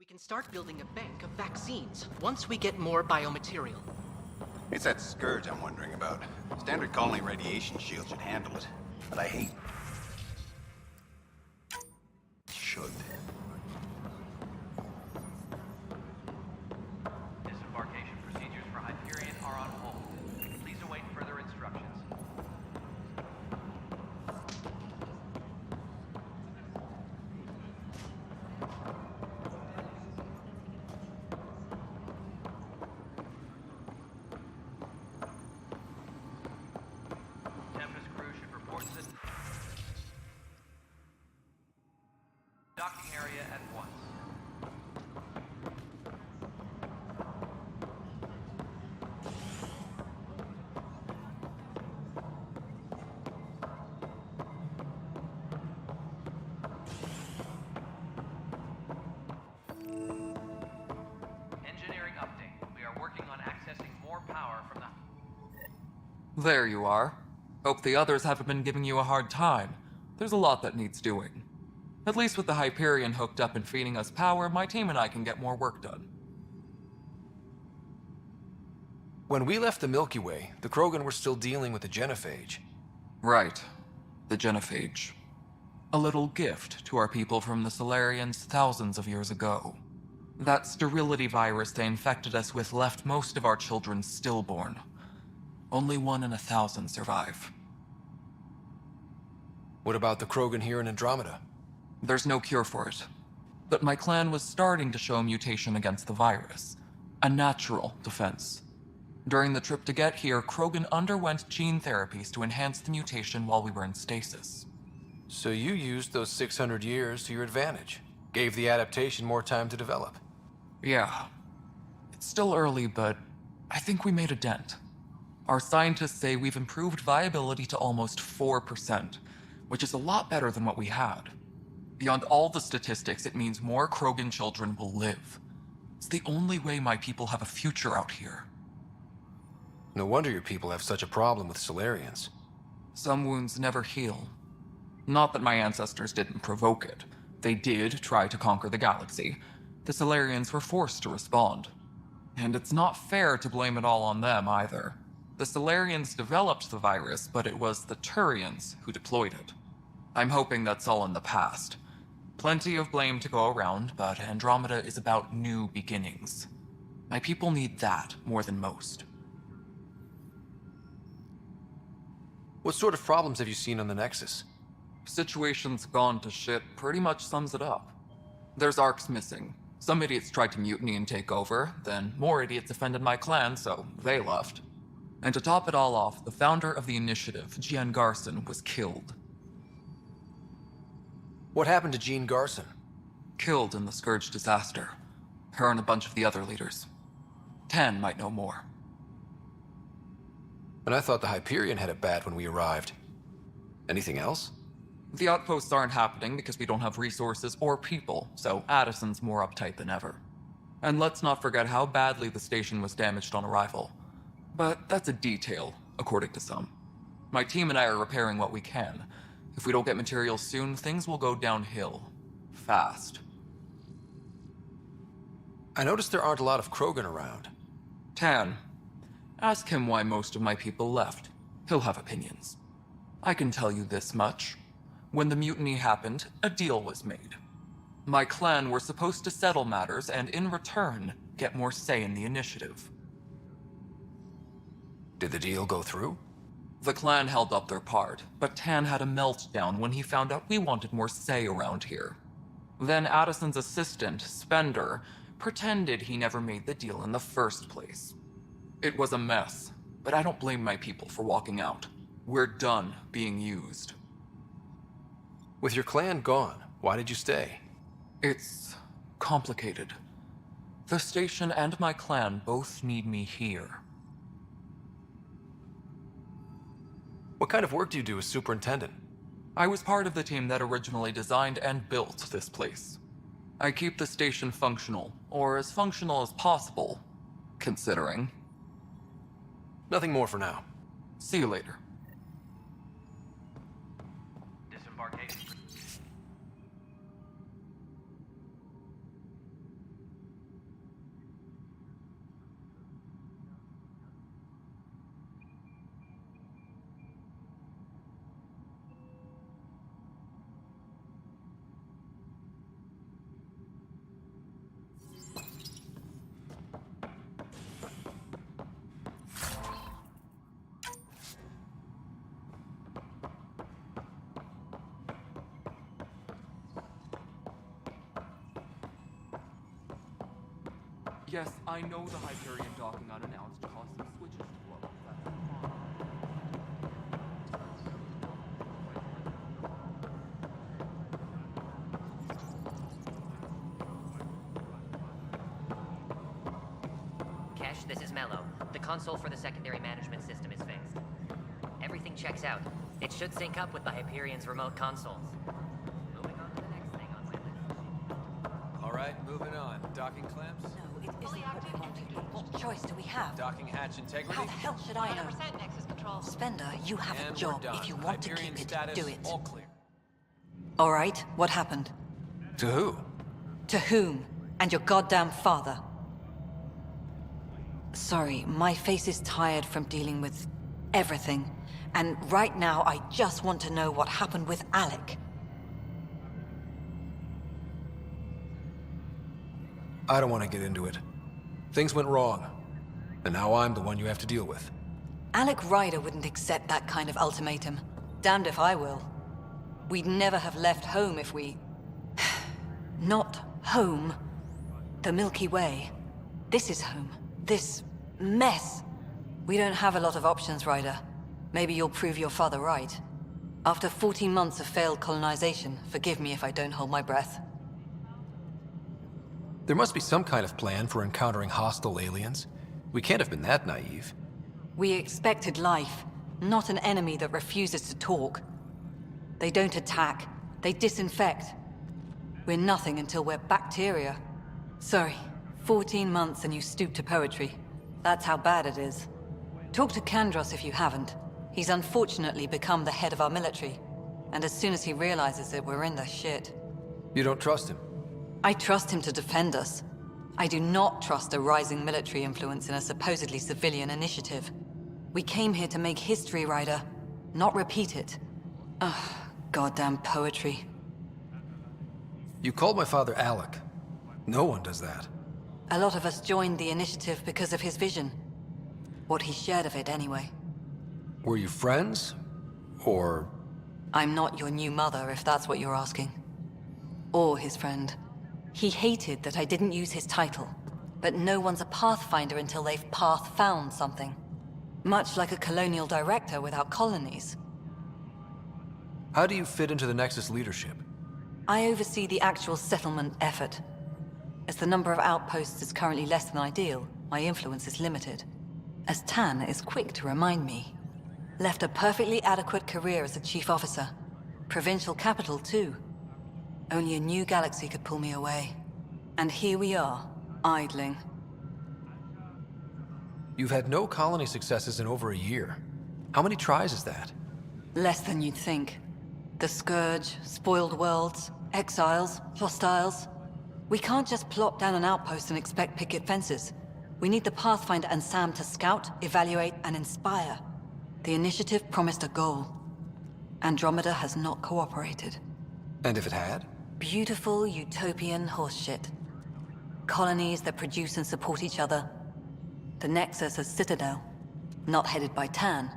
We can start building a bank of vaccines once we get more biomaterial. It's that scourge I'm wondering about. Standard colony radiation shield should handle it, but I hate... should. Disembarkation procedures for Hyperion are on hold. Please await further instructions. Tempest crew should report to the docking area at once. Engineering update. We are working on accessing more power from the... There you are. Hope the others haven't been giving you a hard time. There's a lot that needs doing. At least with the Hyperion hooked up and feeding us power, my team and I can get more work done. When we left the Milky Way, the Krogan were still dealing with the genophage. Right. The genophage. A little gift to our people from the Solarians thousands of years ago. That sterility virus they infected us with left most of our children stillborn. Only 1 in 1,000 survive. What about the Krogan here in Andromeda? There's no cure for it. But my clan was starting to show a mutation against the virus. A natural defense. During the trip to get here, Krogan underwent gene therapies to enhance the mutation while we were in stasis. So you used those 600 years to your advantage. Gave the adaptation more time to develop. Yeah. It's still early, but I think we made a dent. Our scientists say we've improved viability to almost 4%, which is a lot better than what we had. Beyond all the statistics, it means more Krogan children will live. It's the only way my people have a future out here. No wonder your people have such a problem with Solarians. Some wounds never heal. Not that my ancestors didn't provoke it. They did try to conquer the galaxy. The Solarians were forced to respond. And it's not fair to blame it all on them either. The Solarians developed the virus, but it was the Turians who deployed it. I'm hoping that's all in the past. Plenty of blame to go around, but Andromeda is about new beginnings. My people need that more than most. What sort of problems have you seen on the Nexus? Situation's gone to shit pretty much sums it up. There's arcs missing. Some idiots tried to mutiny and take over, then more idiots offended my clan, so they left. And to top it all off, the founder of the initiative, Jean Garson, was killed. What happened to Jean Garson? Killed in the Scourge disaster. Her and a bunch of the other leaders. Tan might know more. And I thought the Hyperion had it bad when we arrived. Anything else? The outposts aren't happening because we don't have resources or people, so Addison's more uptight than ever. And let's not forget how badly the station was damaged on arrival. But that's a detail, according to some. My team and I are repairing what we can. If we don't get materials soon, things will go downhill. Fast. I noticed there aren't a lot of Krogan around. Tan. Ask him why most of my people left. He'll have opinions. I can tell you this much. When the mutiny happened, a deal was made. My clan were supposed to settle matters and, in return, get more say in the initiative. Did the deal go through? The clan held up their part, but Tan had a meltdown when he found out we wanted more say around here. Then Addison's assistant, Spender, pretended he never made the deal in the first place. It was a mess, but I don't blame my people for walking out. We're done being used. With your clan gone, why did you stay? It's complicated. The station and my clan both need me here. What kind of work do you do as superintendent? I was part of the team that originally designed and built this place. I keep the station functional, or as functional as possible, considering. Nothing more for now. See you later. Disembarkation. Yes, I know the Hyperion docking unannounced caused some switches to blow. Kesh, this is Mello. The console for the secondary management system is fixed. Everything checks out. It should sync up with the Hyperion's remote consoles. Moving on to the next thing on my list. All right, moving on. Docking clamps? No, it isn't what we wanted, but what choice do we have? Docking hatch integrity? How the hell should I know? 100% Nexus control. Spender, you have And a we're job. done. If you want to Hyperion keep it, status, do it. all clear. All right, what happened? To who? To whom? And your goddamn father. Sorry, my face is tired from dealing with everything. And right now, I just want to know what happened with Alec. I don't want to get into it. Things went wrong. And now I'm the one you have to deal with. Alec Ryder wouldn't accept that kind of ultimatum. Damned if I will. We'd never have left home if we... Not home. The Milky Way. This is home. This mess. We don't have a lot of options, Ryder. Maybe you'll prove your father right. After 14 months of failed colonization, forgive me if I don't hold my breath. There must be some kind of plan for encountering hostile aliens. We can't have been that naive. We expected life, not an enemy that refuses to talk. They don't attack, they disinfect. We're nothing until we're bacteria. Sorry, 14 months and you stoop to poetry. That's how bad it is. Talk to Kandros if you haven't. He's unfortunately become the head of our military. And as soon as he realizes it, we're in the shit. You don't trust him? I trust him to defend us. I do not trust a rising military influence in a supposedly civilian initiative. We came here to make history, Ryder, not repeat it. Ugh, goddamn poetry. You called my father Alec. No one does that. A lot of us joined the initiative because of his vision. What he shared of it, anyway. Were you friends? Or... I'm not your new mother, if that's what you're asking. Or his friend. He hated that I didn't use his title. But no one's a pathfinder until they've path-found something. Much like a colonial director without colonies. how do you fit into the Nexus leadership? I oversee the actual settlement effort. As the number of outposts is currently less than ideal, my influence is limited. As Tan is quick to remind me. Left a perfectly adequate career as a chief officer. Provincial capital, too. Only a new galaxy could pull me away. And here we are, idling. You've had no colony successes in over a year. How many tries is that? Less than you'd think. The Scourge, spoiled worlds, exiles, hostiles. We can't just plop down an outpost and expect picket fences. We need the Pathfinder and Sam to scout, evaluate, and inspire. The initiative promised a goal. Andromeda has not cooperated. And if it had? Beautiful utopian horseshit. Colonies that produce and support each other. The Nexus as Citadel. Not headed by Tan.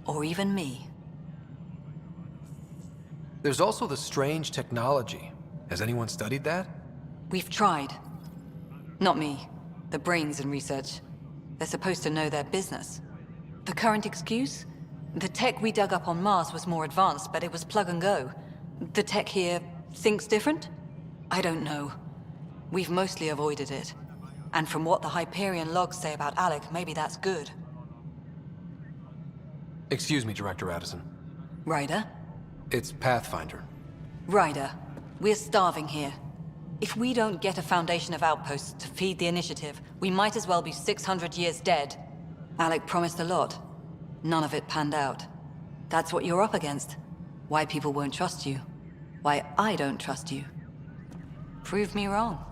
Or even me. There's also the strange technology. Has anyone studied that? We've tried. Not me. The brains in research. They're supposed to know their business. The current excuse? The tech we dug up on Mars was more advanced, but it was plug and go. The tech here thinks different? I don't know. We've mostly avoided it. And from what the Hyperion logs say about Alec, maybe that's good. Excuse me, Director Addison. Ryder? It's Pathfinder. Ryder, we're starving here. If we don't get a foundation of outposts to feed the initiative, we might as well be 600 years dead. Alec promised a lot. None of it panned out. That's what you're up against. Why people won't trust you. Why I don't trust you. Prove me wrong.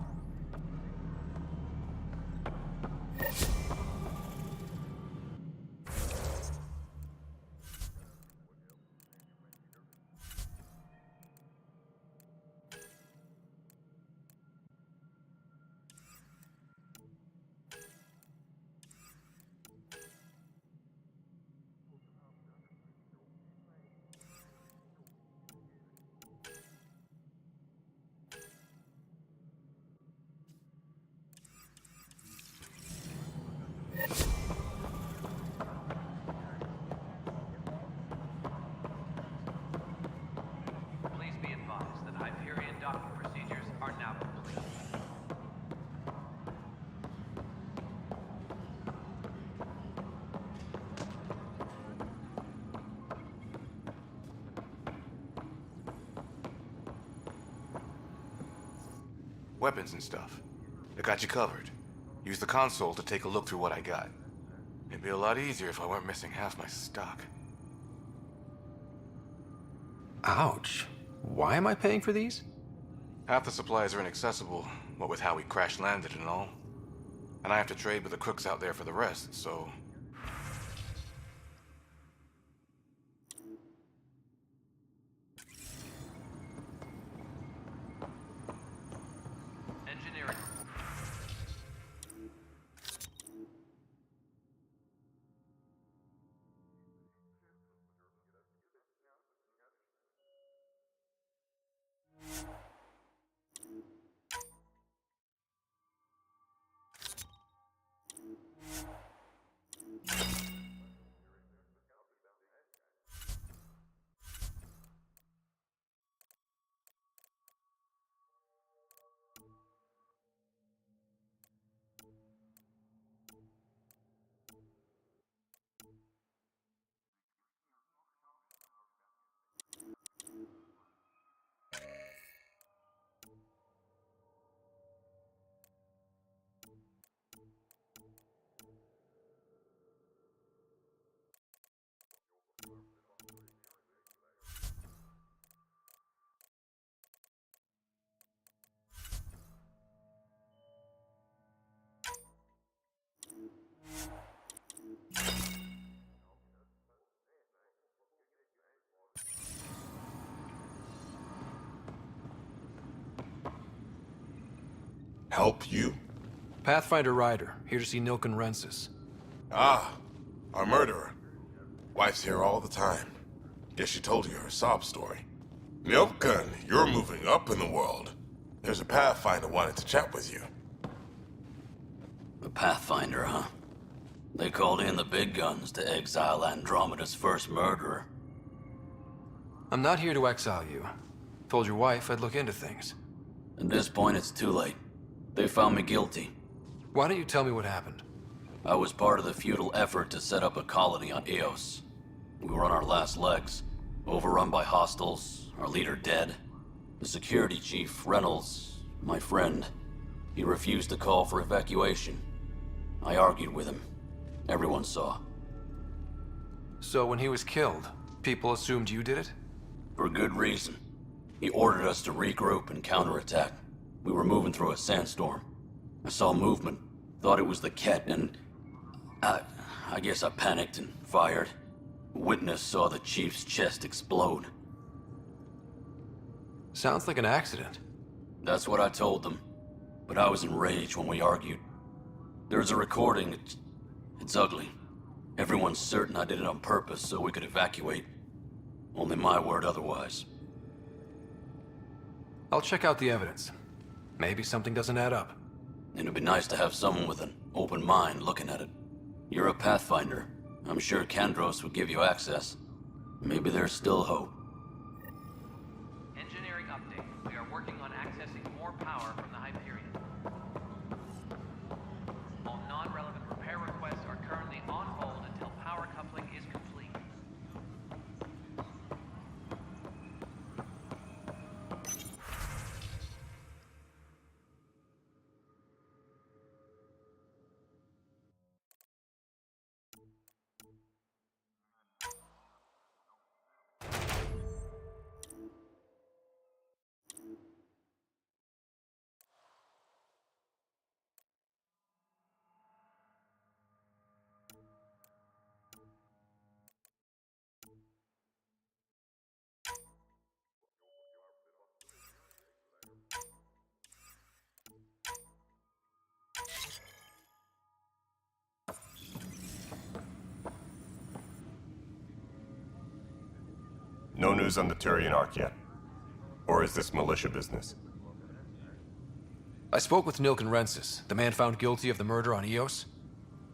weapons and stuff. I got you covered. Use the console to take a look through what I got. It'd be a lot easier if I weren't missing half my stock. Ouch. Why am I paying for these? Half the supplies are inaccessible, what with how we crash landed and all. And I have to trade with the crooks out there for the rest, so... Engineering. Help you? Pathfinder Ryder, here to see Nilken Rensis. Ah, our murderer. Wife's here all the time. Guess she told you her sob story. Milken, you're moving up in the world. There's a Pathfinder wanted to chat with you. A Pathfinder, huh? They called in the big guns to exile Andromeda's first murderer. I'm not here to exile you. Told your wife I'd look into things. At this point, it's too late. They found me guilty. Why don't you tell me what happened? I was part of the futile effort to set up a colony on Eos. We were on our last legs, overrun by hostiles, our leader dead. The security chief, Reynolds, my friend, he refused to call for evacuation. I argued with him. Everyone saw. So when he was killed, people assumed you did it? For good reason. He ordered us to regroup and counterattack. We were moving through a sandstorm. I saw movement, thought it was the Ket, and I guess I panicked and fired. A witness saw the chief's chest explode. Sounds like an accident. That's what I told them. But I was enraged when we argued. There's a recording. It's ugly. Everyone's certain I did it on purpose so we could evacuate. Only my word otherwise. I'll check out the evidence. Maybe something doesn't add up. It'd be nice to have someone with an open mind looking at it. You're a Pathfinder. I'm sure Kandros would give you access. Maybe there's still hope. Engineering update. We are working on accessing more power from the Hyperion. All non-relevant repair requests are currently on hold until power coupling is complete. No news on the Turian Ark yet? Or is this militia business? I spoke with Nilken Rensis, the man found guilty of the murder on Eos.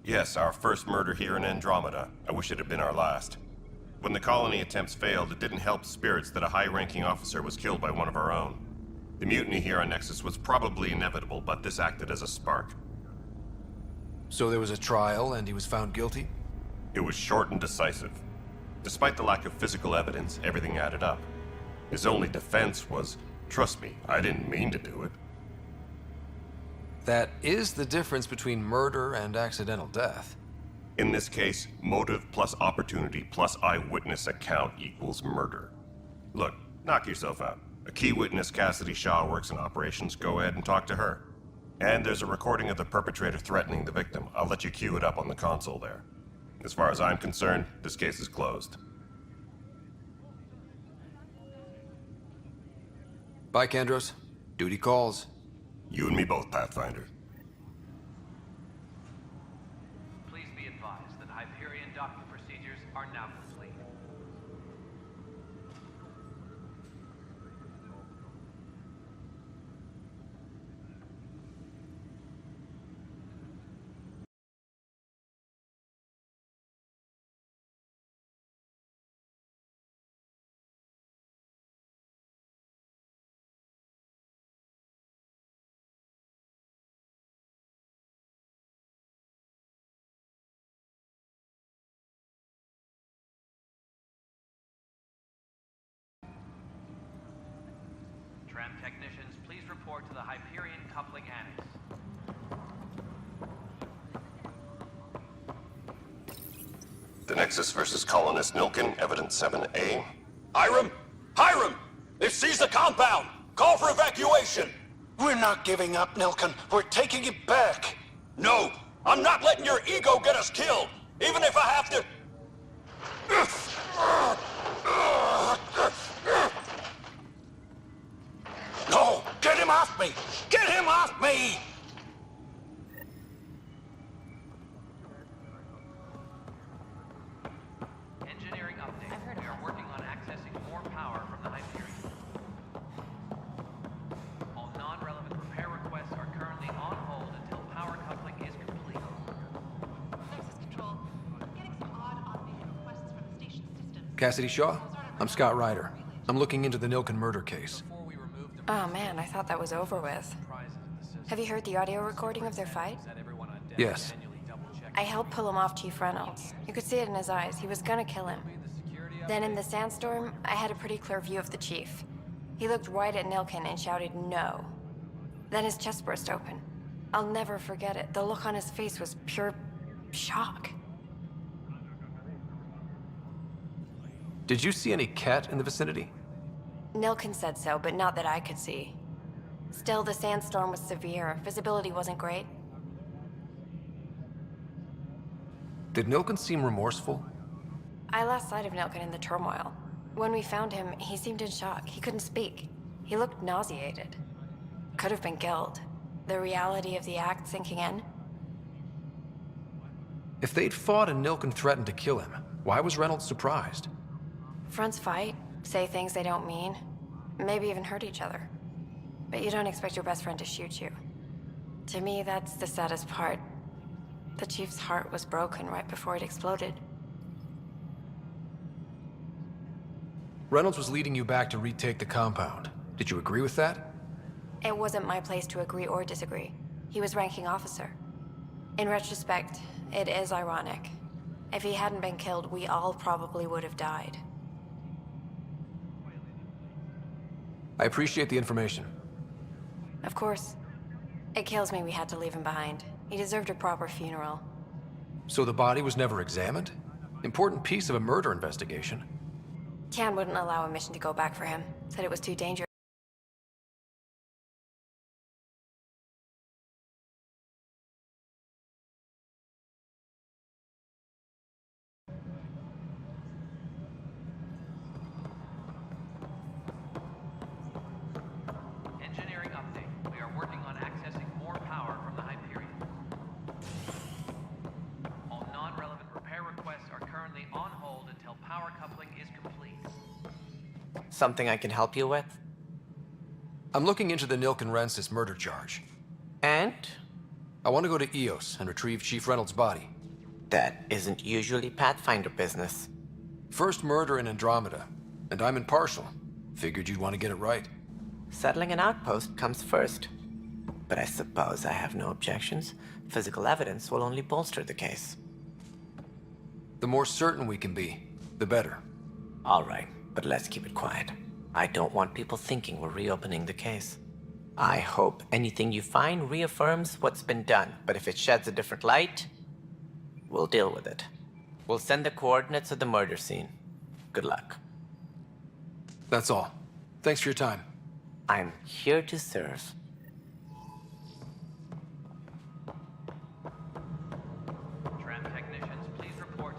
Yes, our first murder here in Andromeda. I wish it had been our last. When the colony attempts failed, it didn't help spirits that a high-ranking officer was killed by one of our own. The mutiny here on Nexus was probably inevitable, but this acted as a spark. So there was a trial and he was found guilty? It was short and decisive. Despite the lack of physical evidence, everything added up. His only defense was, trust me, I didn't mean to do it. That is the difference between murder and accidental death. In this case, motive plus opportunity plus eyewitness account equals murder. Look, knock yourself out. A key witness, Cassidy Shaw, works in operations. Go ahead and talk to her. And there's a recording of the perpetrator threatening the victim. I'll let you cue it up on the console there. As far as I'm concerned, this case is closed. Bye, Kandros. Duty calls. You and me both, Pathfinder. Please be advised that Hyperion docking procedures are now complete. Tram technicians, please report to the Hyperion coupling annex. The Nexus versus Colonist Nilkin, Evidence 7A. Hiram! Hiram! They've seized the compound! Call for evacuation! We're not giving up, Nilkin. We're taking it back. No! I'm not letting your ego get us killed! Even if I have to... No! Get him off me! Get him off me! Engineering update. We are working on accessing more power from the Hyperion. All non-relevant repair requests are currently on hold until power coupling is complete. Nexus Control. I'm getting some odd automated requests from the station system. Cassidy Shaw? I'm Scott Ryder. I'm looking into the Nilkin murder case. Oh man, I thought that was over with. Have you heard the audio recording of their fight? Yes. I helped pull him off Chief Reynolds. You could see it in his eyes. He was gonna kill him. Then in the sandstorm, I had a pretty clear view of the chief. He looked right at Nilkin and shouted no. Then his chest burst open. I'll never forget it. The look on his face was pure shock. Did you see any cat in the vicinity? Nilkin said so, but not that I could see. Still, the sandstorm was severe. Visibility wasn't great. Did Nilkin seem remorseful? I lost sight of Nilkin in the turmoil. When we found him, he seemed in shock. He couldn't speak. He looked nauseated. Could have been guilt. The reality of the act sinking in. If they'd fought and Nilkin threatened to kill him, why was Reynolds surprised? Fronts fight, say things they don't mean, maybe even hurt each other. But you don't expect your best friend to shoot you. To me, that's the saddest part. The chief's heart was broken right before it exploded. Reynolds was leading you back to retake the compound. Did you agree with that? It wasn't my place to agree or disagree. He was ranking officer. In retrospect, it is ironic. If he hadn't been killed, we all probably would have died. I appreciate the information. Of course. It kills me we had to leave him behind. He deserved a proper funeral. So the body was never examined? Important piece of a murder investigation. Tian wouldn't allow a mission to go back for him. Said it was too dangerous. Engineering update. We are working on accessing more power from the Hyperion. All non-relevant repair requests are currently on hold until power coupling is complete. Something I can help you with? I'm looking into the Nilkin Rensis murder charge. And? I want to go to EOS and retrieve Chief Reynolds' body. That isn't usually Pathfinder business. First murder in Andromeda, and I'm impartial. Figured you'd want to get it right. Settling an outpost comes first. But I suppose I have no objections. Physical evidence will only bolster the case. The more certain we can be, the better. All right, but let's keep it quiet. I don't want people thinking we're reopening the case. I hope anything you find reaffirms what's been done, but if it sheds a different light, we'll deal with it. We'll send the coordinates of the murder scene. Good luck. That's all. Thanks for your time. I'm here to serve. Tram technicians, please report.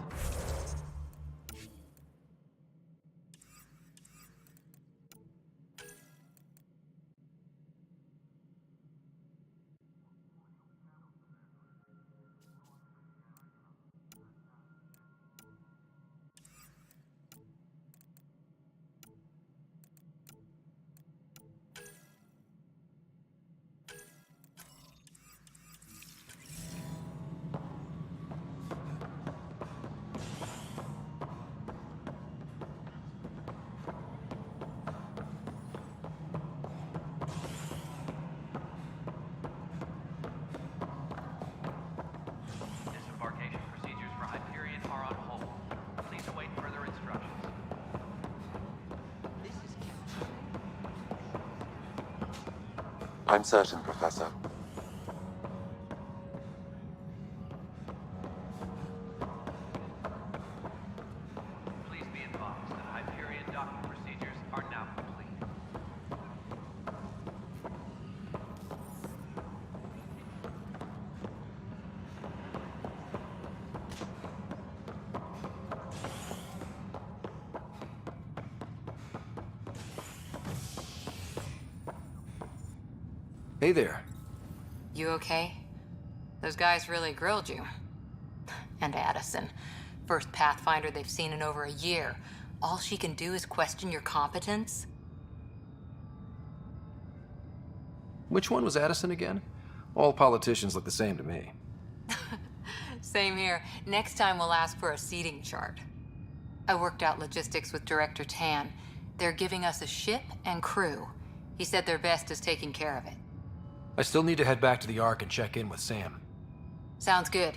Disembarkation procedures for Hyperion are on hold. Please await further instructions. I'm certain, Professor. Please be advised that Hyperion docking procedures are now complete. Hey there. You okay? Those guys really grilled you. And Addison. First Pathfinder they've seen in over a year. All she can do is question your competence? Which one was Addison again? All politicians look the same to me. Same here. Next time we'll ask for a seating chart. I worked out logistics with Director Tan. They're giving us a ship and crew. He said their best is taking care of it. I still need to head back to the Ark and check in with Sam. Sounds good.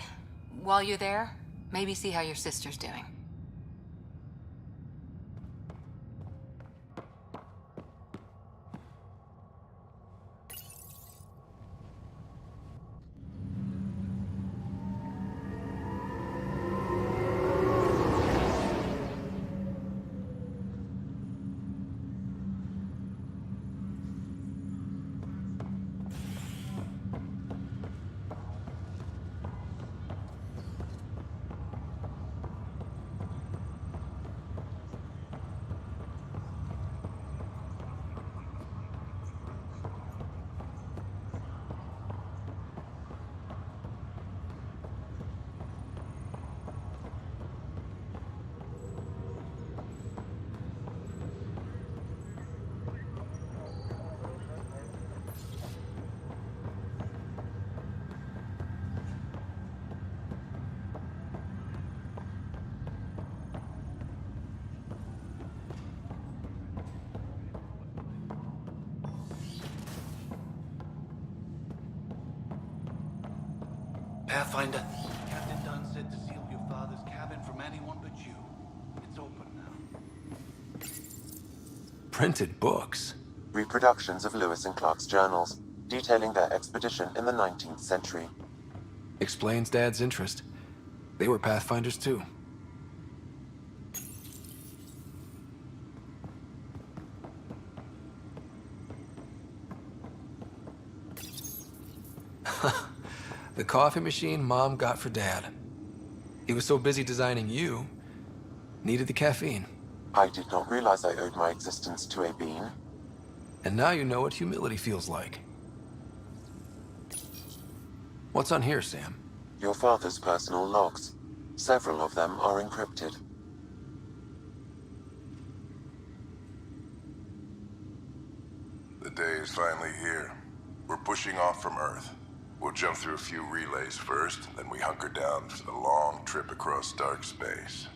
While you're there, maybe see how your sister's doing. Pathfinder, Captain Dunn said to seal your father's cabin from anyone but you. It's open now. Printed books. Reproductions of Lewis and Clark's journals, detailing their expedition in the 19th century. Explains Dad's interest. They were Pathfinders too. The coffee machine Mom got for Dad. He was so busy designing you, needed the caffeine. I did not realize I owed my existence to a bean. And now you know what humility feels like. What's on here, Sam? Your father's personal logs. Several of them are encrypted. The day is finally here. We're pushing off from Earth. We'll jump through a few relays first, then we hunker down for the long trip across dark space.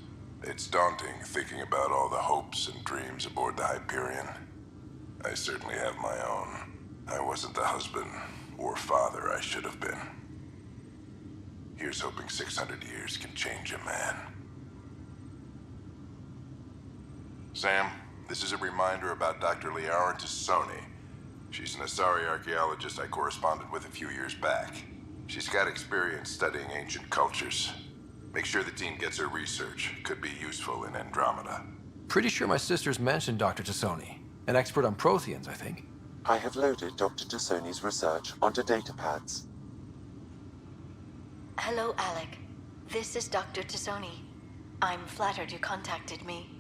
It's daunting thinking about all the hopes and dreams aboard the Hyperion. I certainly have my own. I wasn't the husband or father I should have been. Here's hoping 600 years can change a man. Sam, this is a reminder about Dr. Liara to Sony. She's an Asari archaeologist I corresponded with a few years back. She's got experience studying ancient cultures. Make sure the team gets her research. Could be useful in Andromeda. Pretty sure my sister's mentioned Dr. Tassoni. An expert on Protheans, I think. I have loaded Dr. Tassoni's research onto datapads. Hello, Alec. This is Dr. Tassoni. I'm flattered you contacted me.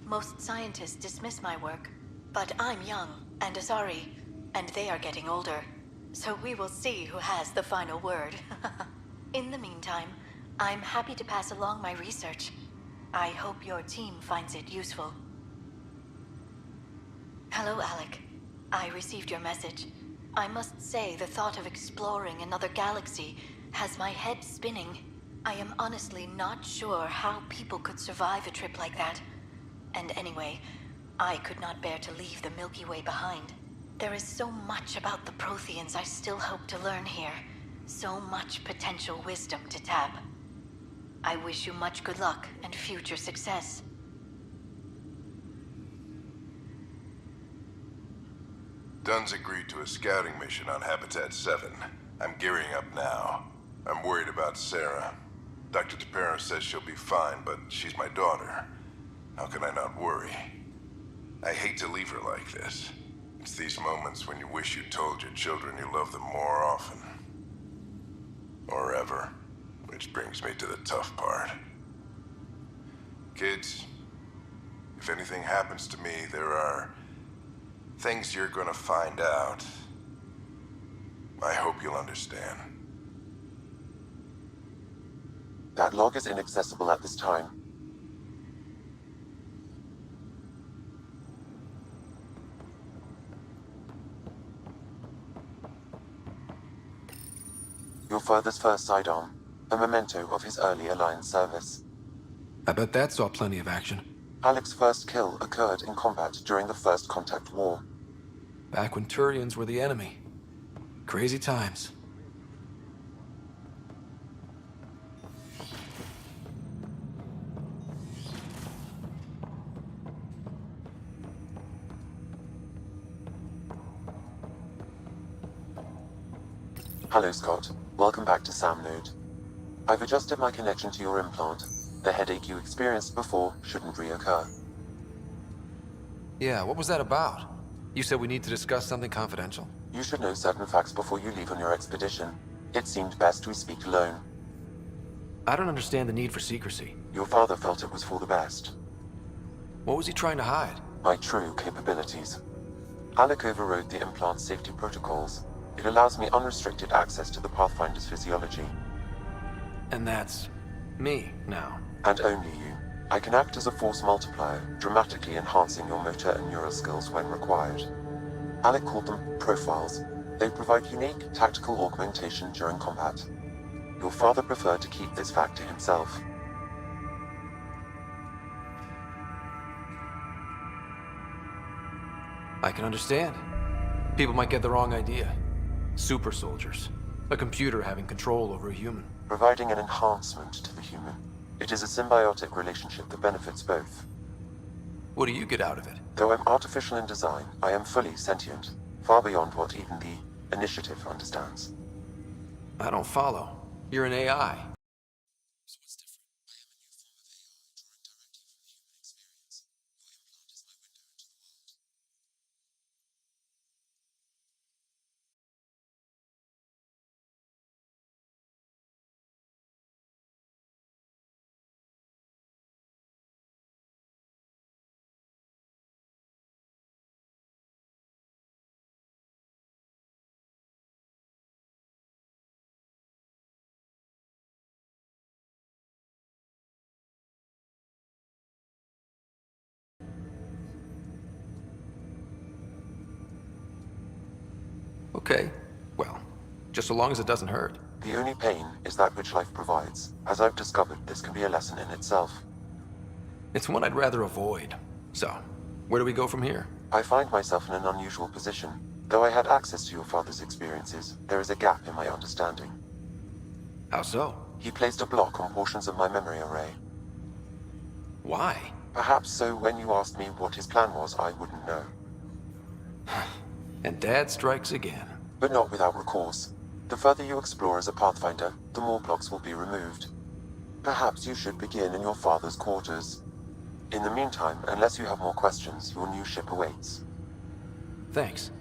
Most scientists dismiss my work, but I'm young and Asari, and they are getting older. So we will see who has the final word. In the meantime, I'm happy to pass along my research. I hope your team finds it useful. Hello, Alec. I received your message. I must say the thought of exploring another galaxy has my head spinning. I am honestly not sure how people could survive a trip like that. And anyway, I could not bear to leave the Milky Way behind. There is so much about the Protheans I still hope to learn here. So much potential wisdom to tap. I wish you much good luck and future success. Dunn's agreed to a scouting mission on Habitat 7. I'm gearing up now. I'm worried about Sarah. Dr. Tapera says she'll be fine, but she's my daughter. How can I not worry? I hate to leave her like this. It's these moments when you wish you told your children you love them more often. Or ever. Which brings me to the tough part. Kids, if anything happens to me, there are things you're gonna find out. I hope you'll understand. That log is inaccessible at this time. Your father's first sidearm, a memento of his early Alliance service. I bet that saw plenty of action. Alec's first kill occurred in combat during the First Contact War. Back when Turians were the enemy. Crazy times. Hello, Scott. Welcome back to Sam Node. I've adjusted my connection to your implant. The headache you experienced before shouldn't reoccur. Yeah, what was that about? You said we need to discuss something confidential. You should know certain facts before you leave on your expedition. It seemed best we speak alone. I don't understand the need for secrecy. Your father felt it was for the best. What was he trying to hide? My true capabilities. Alec overrode the implant's safety protocols. It allows me unrestricted access to the Pathfinder's physiology. And that's me now. And only you. I can act as a force multiplier, dramatically enhancing your motor and neural skills when required. Alec called them profiles. They provide unique tactical augmentation during combat. Your father preferred to keep this fact to himself. I can understand. People might get the wrong idea. Super soldiers. A computer having control over a human. Providing an enhancement to the human. It is a symbiotic relationship that benefits both. What do you get out of it? Though I'm artificial in design, I am fully sentient. Far beyond what even the Initiative understands. I don't follow. You're an AI. So what's different? I am a new form of AI drawing directly from human experience. Your implant is my window into the world. Okay. Well, just so long as it doesn't hurt. The only pain is that which life provides. As I've discovered, this can be a lesson in itself. It's one I'd rather avoid. So, where do we go from here? I find myself in an unusual position. Though I had access to your father's experiences, there is a gap in my understanding. How so? He placed a block on portions of my memory array. Why? Perhaps so when you asked me what his plan was, I wouldn't know. And Dad strikes again. But not without recourse. The further you explore as a Pathfinder, the more blocks will be removed. Perhaps you should begin in your father's quarters. In the meantime, unless you have more questions, your new ship awaits. Thanks.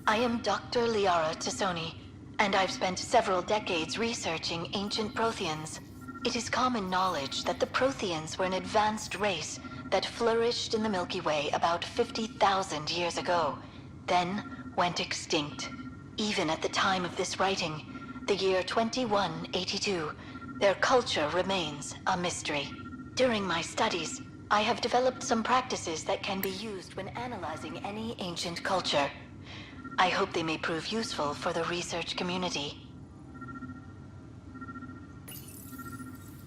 I am Dr. Liara Tassoni, and I've spent several decades researching ancient Protheans. It is common knowledge that the Protheans were an advanced race that flourished in the Milky Way about 50,000 years ago, then went extinct. Even at the time of this writing, the year 2182, their culture remains a mystery. During my studies, I have developed some practices that can be used when analyzing any ancient culture. I hope they may prove useful for the research community.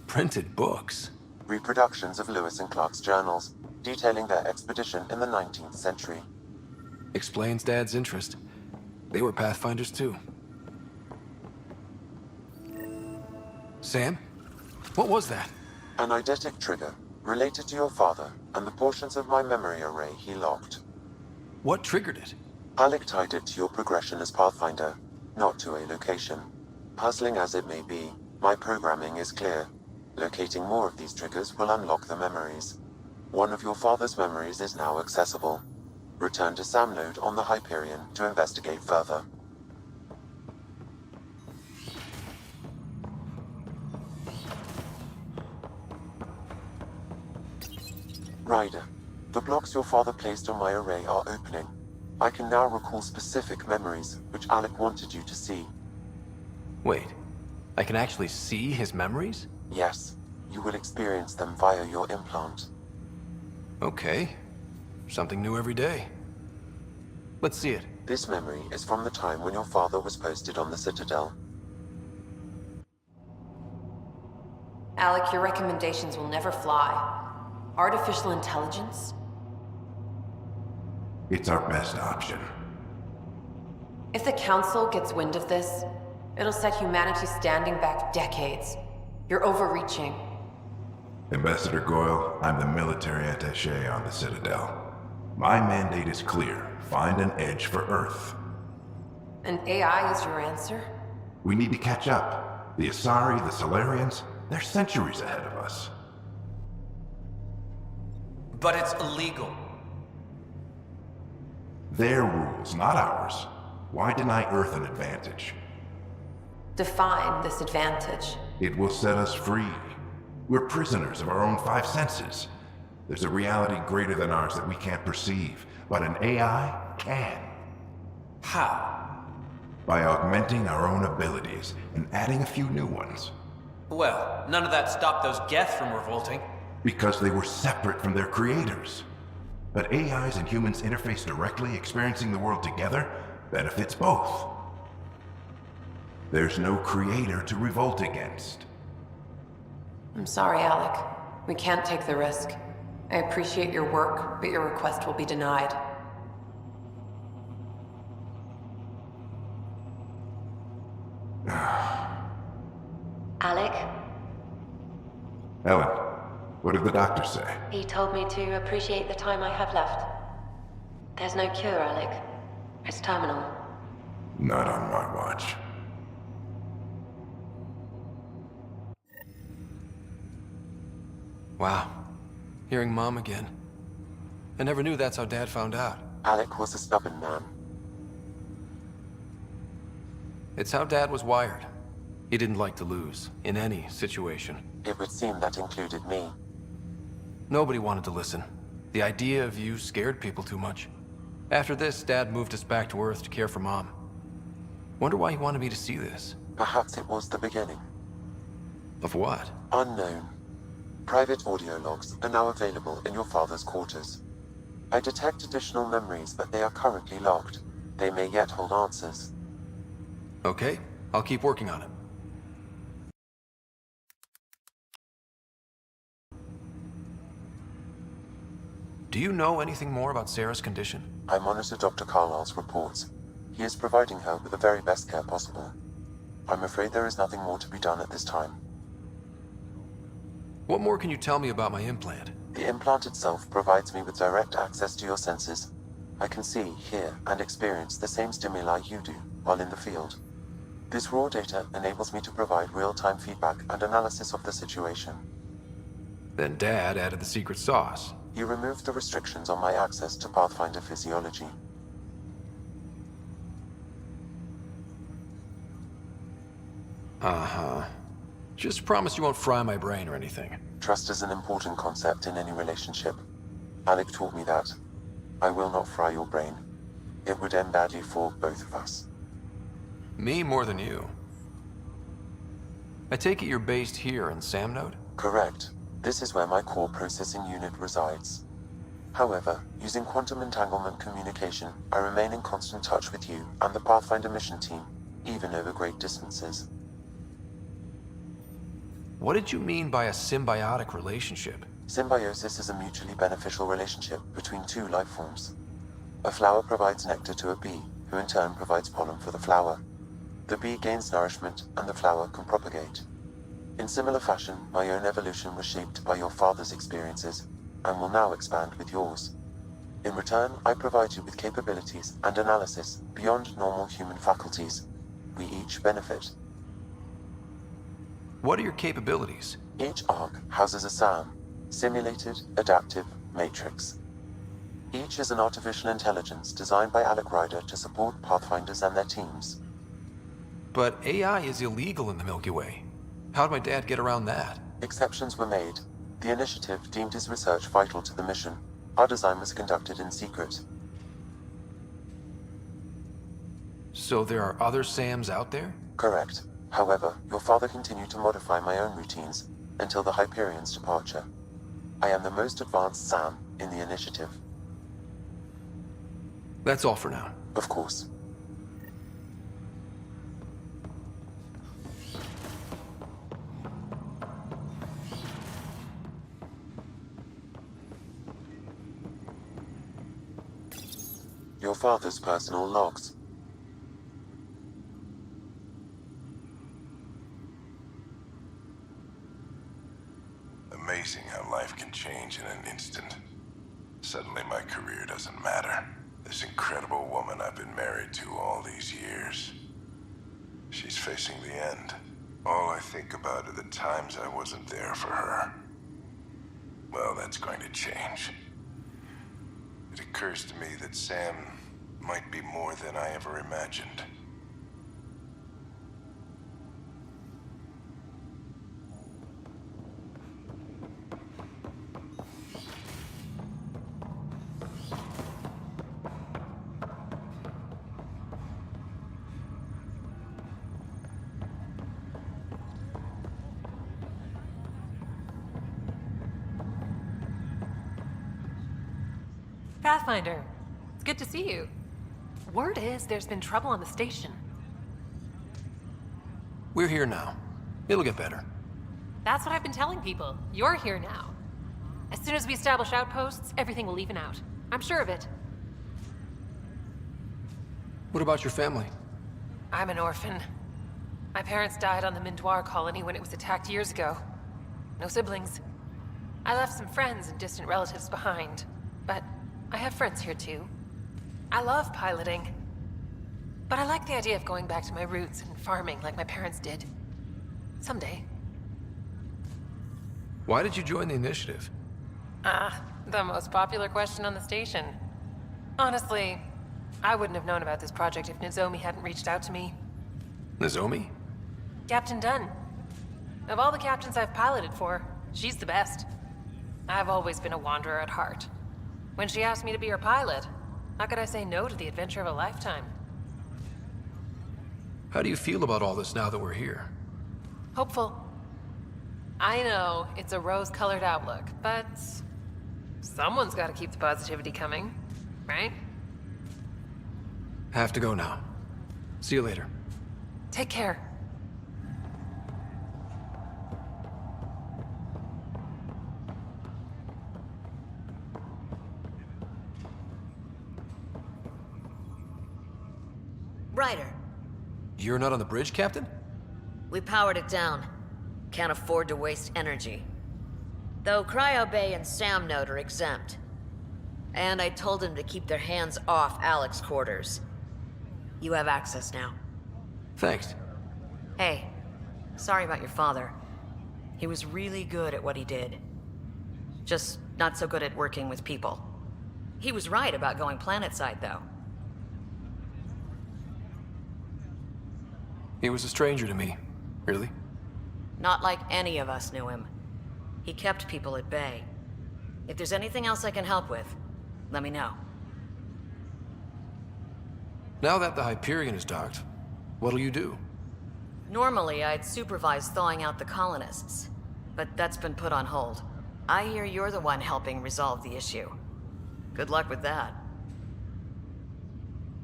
Printed books? Reproductions of Lewis and Clark's journals, detailing their expedition in the 19th century. Explains Dad's interest. They were Pathfinders too. Sam? What was that? An eidetic trigger, related to your father, and the portions of my memory array he locked. What triggered it? Alec tied it to your progression as Pathfinder, not to a location. Puzzling as it may be, my programming is clear. Locating more of these triggers will unlock the memories. One of your father's memories is now accessible. Return to Sam Node on the Hyperion to investigate further. Ryder, the blocks your father placed on my array are opening. I can now recall specific memories, which Alec wanted you to see. Wait, I can actually see his memories? Yes, you will experience them via your implant. Okay. Something new every day. Let's see it. This memory is from the time when your father was posted on the Citadel. Alec, your recommendations will never fly. Artificial intelligence? It's our best option. If the Council gets wind of this, it'll set humanity standing back decades. You're overreaching. Ambassador Goyle, I'm the military attaché on the Citadel. My mandate is clear. Find an edge for Earth. And AI is your answer? We need to catch up. The Asari, the Solarians, they're centuries ahead of us. But it's illegal. Their rules, not ours. Why deny Earth an advantage? Define this advantage. It will set us free. We're prisoners of our own five senses. There's a reality greater than ours that we can't perceive, but an AI can. How? By augmenting our own abilities and adding a few new ones. Well, none of that stopped those Geth from revolting. Because they were separate from their creators. But AIs and humans interface directly, experiencing the world together, benefits both. There's no creator to revolt against. I'm sorry, Alec. We can't take the risk. I appreciate your work, but your request will be denied. Alec? Ellen, what did the doctor say? He told me to appreciate the time I have left. There's no cure, Alec. It's terminal. Not on my watch. Wow. Hearing Mom again. I never knew that's how Dad found out. Alec was a stubborn man. It's how Dad was wired. He didn't like to lose, in any situation. It would seem that included me. Nobody wanted to listen. The idea of you scared people too much. After this, Dad moved us back to Earth to care for Mom. Wonder why he wanted me to see this. Perhaps it was the beginning. Of what? Unknown. Private audio logs are now available in your father's quarters. I detect additional memories, but they are currently locked. They may yet hold answers. Okay, I'll keep working on it. Do you know anything more about Sarah's condition? I monitor Dr. Carlisle's reports. He is providing her with the very best care possible. I'm afraid there is nothing more to be done at this time. What more can you tell me about my implant? The implant itself provides me with direct access to your senses. I can see, hear, and experience the same stimuli you do while in the field. This raw data enables me to provide real-time feedback and analysis of the situation. Then Dad added the secret sauce. He removed the restrictions on my access to Pathfinder physiology. Uh-huh. Just promise you won't fry my brain or anything. Trust is an important concept in any relationship. Alec taught me that. I will not fry your brain. It would end badly for both of us. Me more than you. I take it you're based here in Samnode? Correct. This is where my core processing unit resides. However, using quantum entanglement communication, I remain in constant touch with you and the Pathfinder mission team, even over great distances. What did you mean by a symbiotic relationship? Symbiosis is a mutually beneficial relationship between two life forms. A flower provides nectar to a bee, who in turn provides pollen for the flower. The bee gains nourishment, and the flower can propagate. In similar fashion, my own evolution was shaped by your father's experiences, and will now expand with yours. In return, I provide you with capabilities and analysis beyond normal human faculties. We each benefit. What are your capabilities? Each arc houses a SAM, Simulated Adaptive Matrix. Each is an artificial intelligence designed by Alec Ryder to support Pathfinders and their teams. But AI is illegal in the Milky Way. How'd my dad get around that? Exceptions were made. The initiative deemed his research vital to the mission. Our design was conducted in secret. So there are other SAMs out there? Correct. However, your father continued to modify my own routines until the Hyperion's departure. I am the most advanced SAM in the initiative. That's all for now. Of course. Your father's personal logs. Amazing how life can change in an instant. Suddenly my career doesn't matter. This incredible woman I've been married to all these years. She's facing the end. All I think about are the times I wasn't there for her. Well, that's going to change. It occurs to me that Sam might be more than I ever imagined. Pathfinder, it's good to see you. Word is there's been trouble on the station. We're here now. It'll get better. That's what I've been telling people. You're here now. As soon as we establish outposts, everything will even out. I'm sure of it. What about your family? I'm an orphan. My parents died on the Mindoir colony when it was attacked years ago. No siblings. I left some friends and distant relatives behind, but I have friends here too. I love piloting, but I like the idea of going back to my roots and farming like my parents did. Someday. Why did you join the initiative? The most popular question on the station. Honestly, I wouldn't have known about this project if Nozomi hadn't reached out to me. Nozomi? Captain Dunn. Of all the captains I've piloted for, she's the best. I've always been a wanderer at heart. When she asked me to be her pilot, how could I say no to the adventure of a lifetime? How do you feel about all this now that we're here? Hopeful. I know it's a rose-colored outlook, but someone's got to keep the positivity coming, right? Have to go now. See you later. Take care. Ryder, You're not on the bridge, Captain? we powered it down. Can't afford to waste energy. Though Cryo Bay and Sam Node are exempt. And I told him to keep their hands off Alec's quarters. You have access now. Thanks. Hey, sorry about your father. He was really good at what he did. Just not so good at working with people. He was right about going planetside, though. He was a stranger to me. Really? Not like any of us knew him. He kept people at bay. If there's anything else I can help with, let me know. Now that the Hyperion is docked, what'll you do? Normally, I'd supervise thawing out the colonists, but that's been put on hold. I hear you're the one helping resolve the issue. Good luck with that.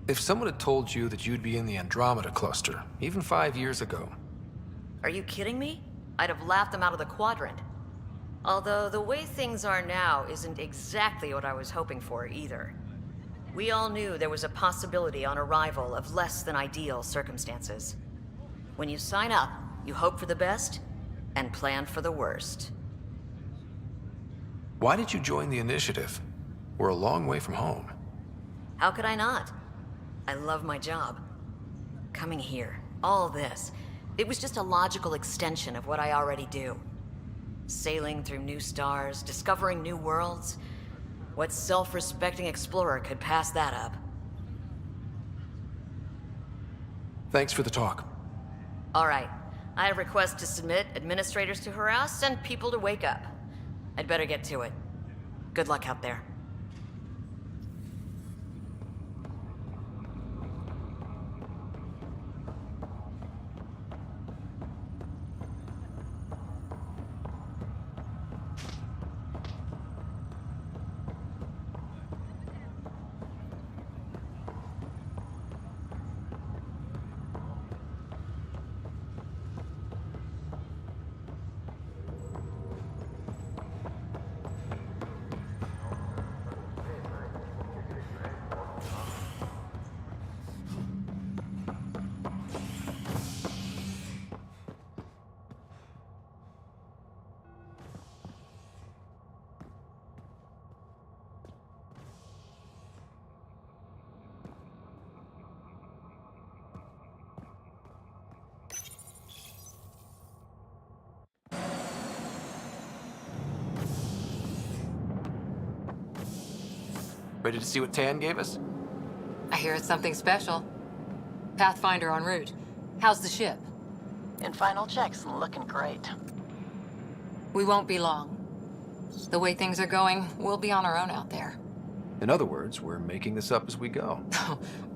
If someone had told you that you'd be in the Andromeda cluster, even 5 years ago... Are you kidding me? I'd have laughed them out of the quadrant. Although the way things are now isn't exactly what I was hoping for either. We all knew there was a possibility on arrival of less than ideal circumstances. When you sign up, you hope for the best and plan for the worst. Why did you join the initiative? We're a long way from home. How could I not? I love my job. Coming here, all this, it was just a logical extension of what I already do. Sailing through new stars, discovering new worlds. What self-respecting explorer could pass that up? Thanks for the talk. All right. I have requests to submit, administrators to harass, and people to wake up. I'd better get to it. Good luck out there. Ready to see what Tan gave us? I hear it's something special. Pathfinder en route. How's the ship? In final checks, looking great. We won't be long. The way things are going, we'll be on our own out there. In other words, we're making this up as we go.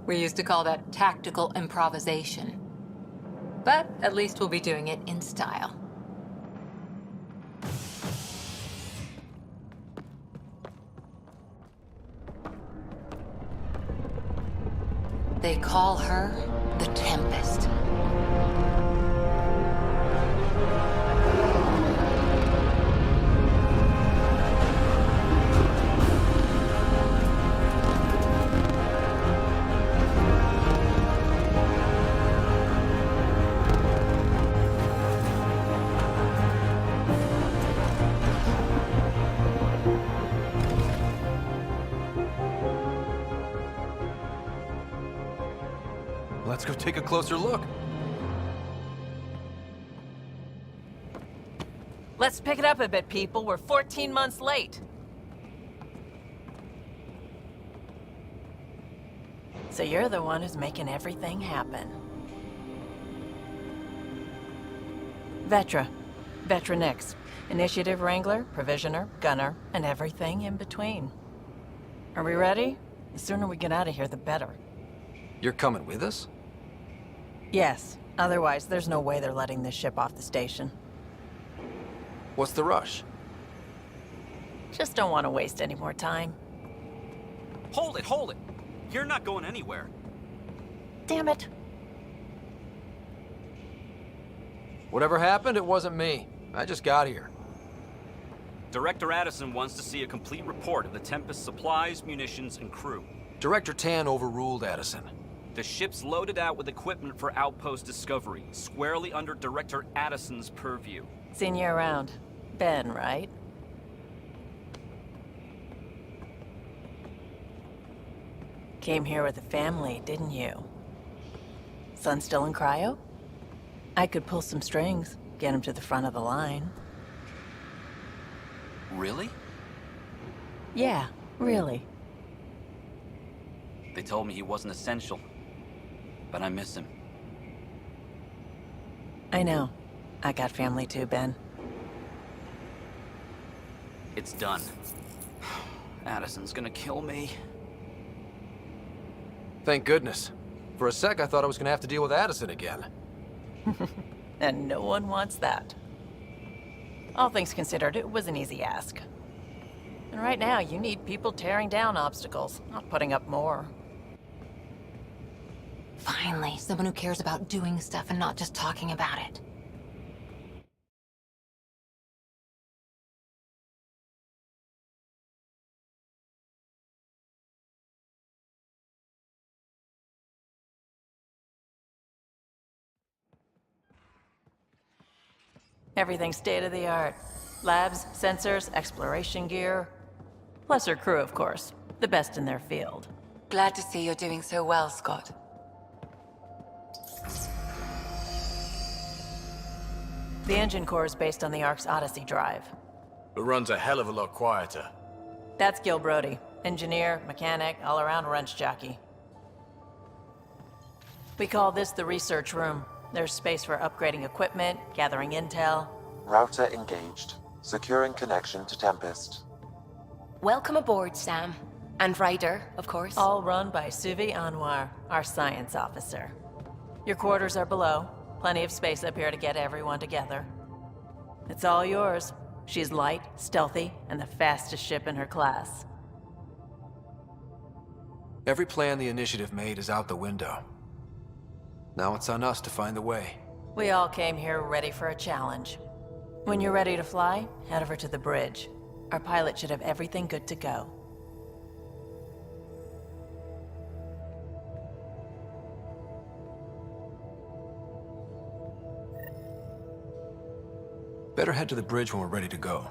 We used to call that tactical improvisation. But at least we'll be doing it in style. They call her the Tempest. Let's go take a closer look. Let's pick it up a bit, people. We're 14 months late. So you're the one who's making everything happen. Vetra. Vetra Nix. Initiative Wrangler, Provisioner, Gunner, and everything in between. Are we ready? The sooner we get out of here, the better. You're coming with us? Yes. Otherwise, there's no way they're letting this ship off the station. What's the rush? Just don't want to waste any more time. Hold it, hold it! You're not going anywhere. Damn it. Whatever happened, it wasn't me. I just got here. Director Addison wants to see a complete report of the Tempest's supplies, munitions, and crew. Director Tan overruled Addison. The ship's loaded out with equipment for outpost discovery, squarely under Director Addison's purview. Seen you around. Ben, right? Came here with a family, didn't you? Son still in cryo? I could pull some strings, get him to the front of the line. Really? Yeah, really. They told me he wasn't essential, but I miss him. I know. I got family too, Ben. It's done. Addison's gonna kill me. Thank goodness. For a sec, I thought I was gonna have to deal with Addison again. And no one wants that. All things considered, it was an easy ask. And right now, you need people tearing down obstacles, not putting up more. Finally, someone who cares about doing stuff and not just talking about it. Everything's state-of-the-art. Labs, sensors, exploration gear. Plus her crew, of course. The best in their field. Glad to see you're doing so well, Scott. The engine core is based on the Ark's Odyssey drive. It runs a hell of a lot quieter. That's Gil Brody. Engineer, mechanic, all-around wrench jockey. We call this the research room. There's space for upgrading equipment, gathering intel. Router engaged. Securing connection to Tempest. Welcome aboard, Sam. And Ryder, of course. All run by Suvi Anwar, our science officer. Your quarters are below. Plenty of space up here to get everyone together. It's all yours. She's light, stealthy, and the fastest ship in her class. Every plan the Initiative made is out the window. Now it's on us to find the way. We all came here ready for a challenge. When you're ready to fly, head over to the bridge. Our pilot should have everything good to go. Better head to the bridge when we're ready to go.